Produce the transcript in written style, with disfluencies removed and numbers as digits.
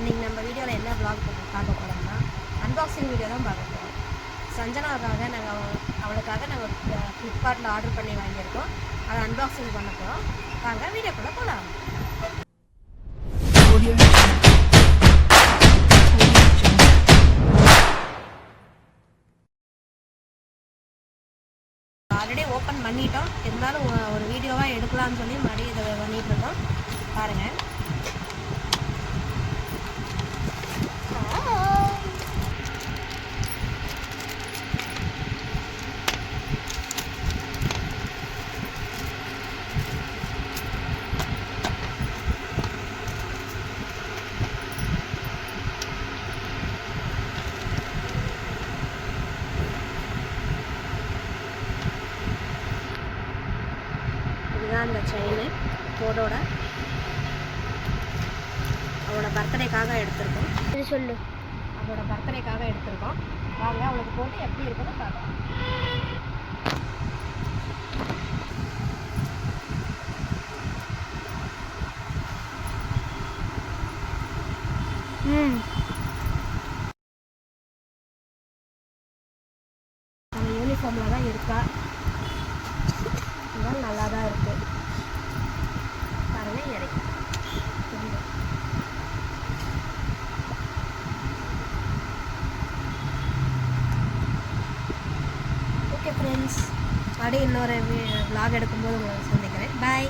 இன்றைக்கி நம்ம வீடியோவில் என்ன வ்ளாக் பார்க்க போகிறோம்னா அன்பாக்சிங் வீடியோ தான் பார்க்க போகிறோம். சஞ்சனாவுக்காக அவளுக்காக நாங்கள் ஃப்ளிப்கார்ட்டில் ஆர்டர் பண்ணி வாங்கியிருக்கோம். அதை அன்பாக்சிங் பண்ண போகிறோம். வாங்க வீடியோக்குள்ளே போகலாம். ஆல்ரெடி ஓப்பன் பண்ணிட்டோம், இருந்தாலும் ஒரு வீடியோவாக எடுக்கலாம்னு சொல்லி மறுபடியும் இதை பண்ணிகிட்டு இருக்கோம். பாருங்கள். இதுதான் இந்த செயின் போடோட அவளோட பர்த்டேக்காக எடுத்திருக்கோம். இது சொல்லு. அவளோட பர்த்டேக்காக எடுத்திருக்கோம். வாங்க அவளுக்கு போட்டு எப்படி இருக்குன்னு பார்க்கலாம். நம்ம யூனிஃபார்மில் தான் இருக்கா. இதெல்லாம் நல்லா தான் இருக்குது. பாருங்கள் இறக்கி. ஓகே ஃப்ரெண்ட்ஸ், மறுபடியும் இன்னொரு vlog எடுக்கும்போது உங்களை சந்திக்கிறேன். பாய்.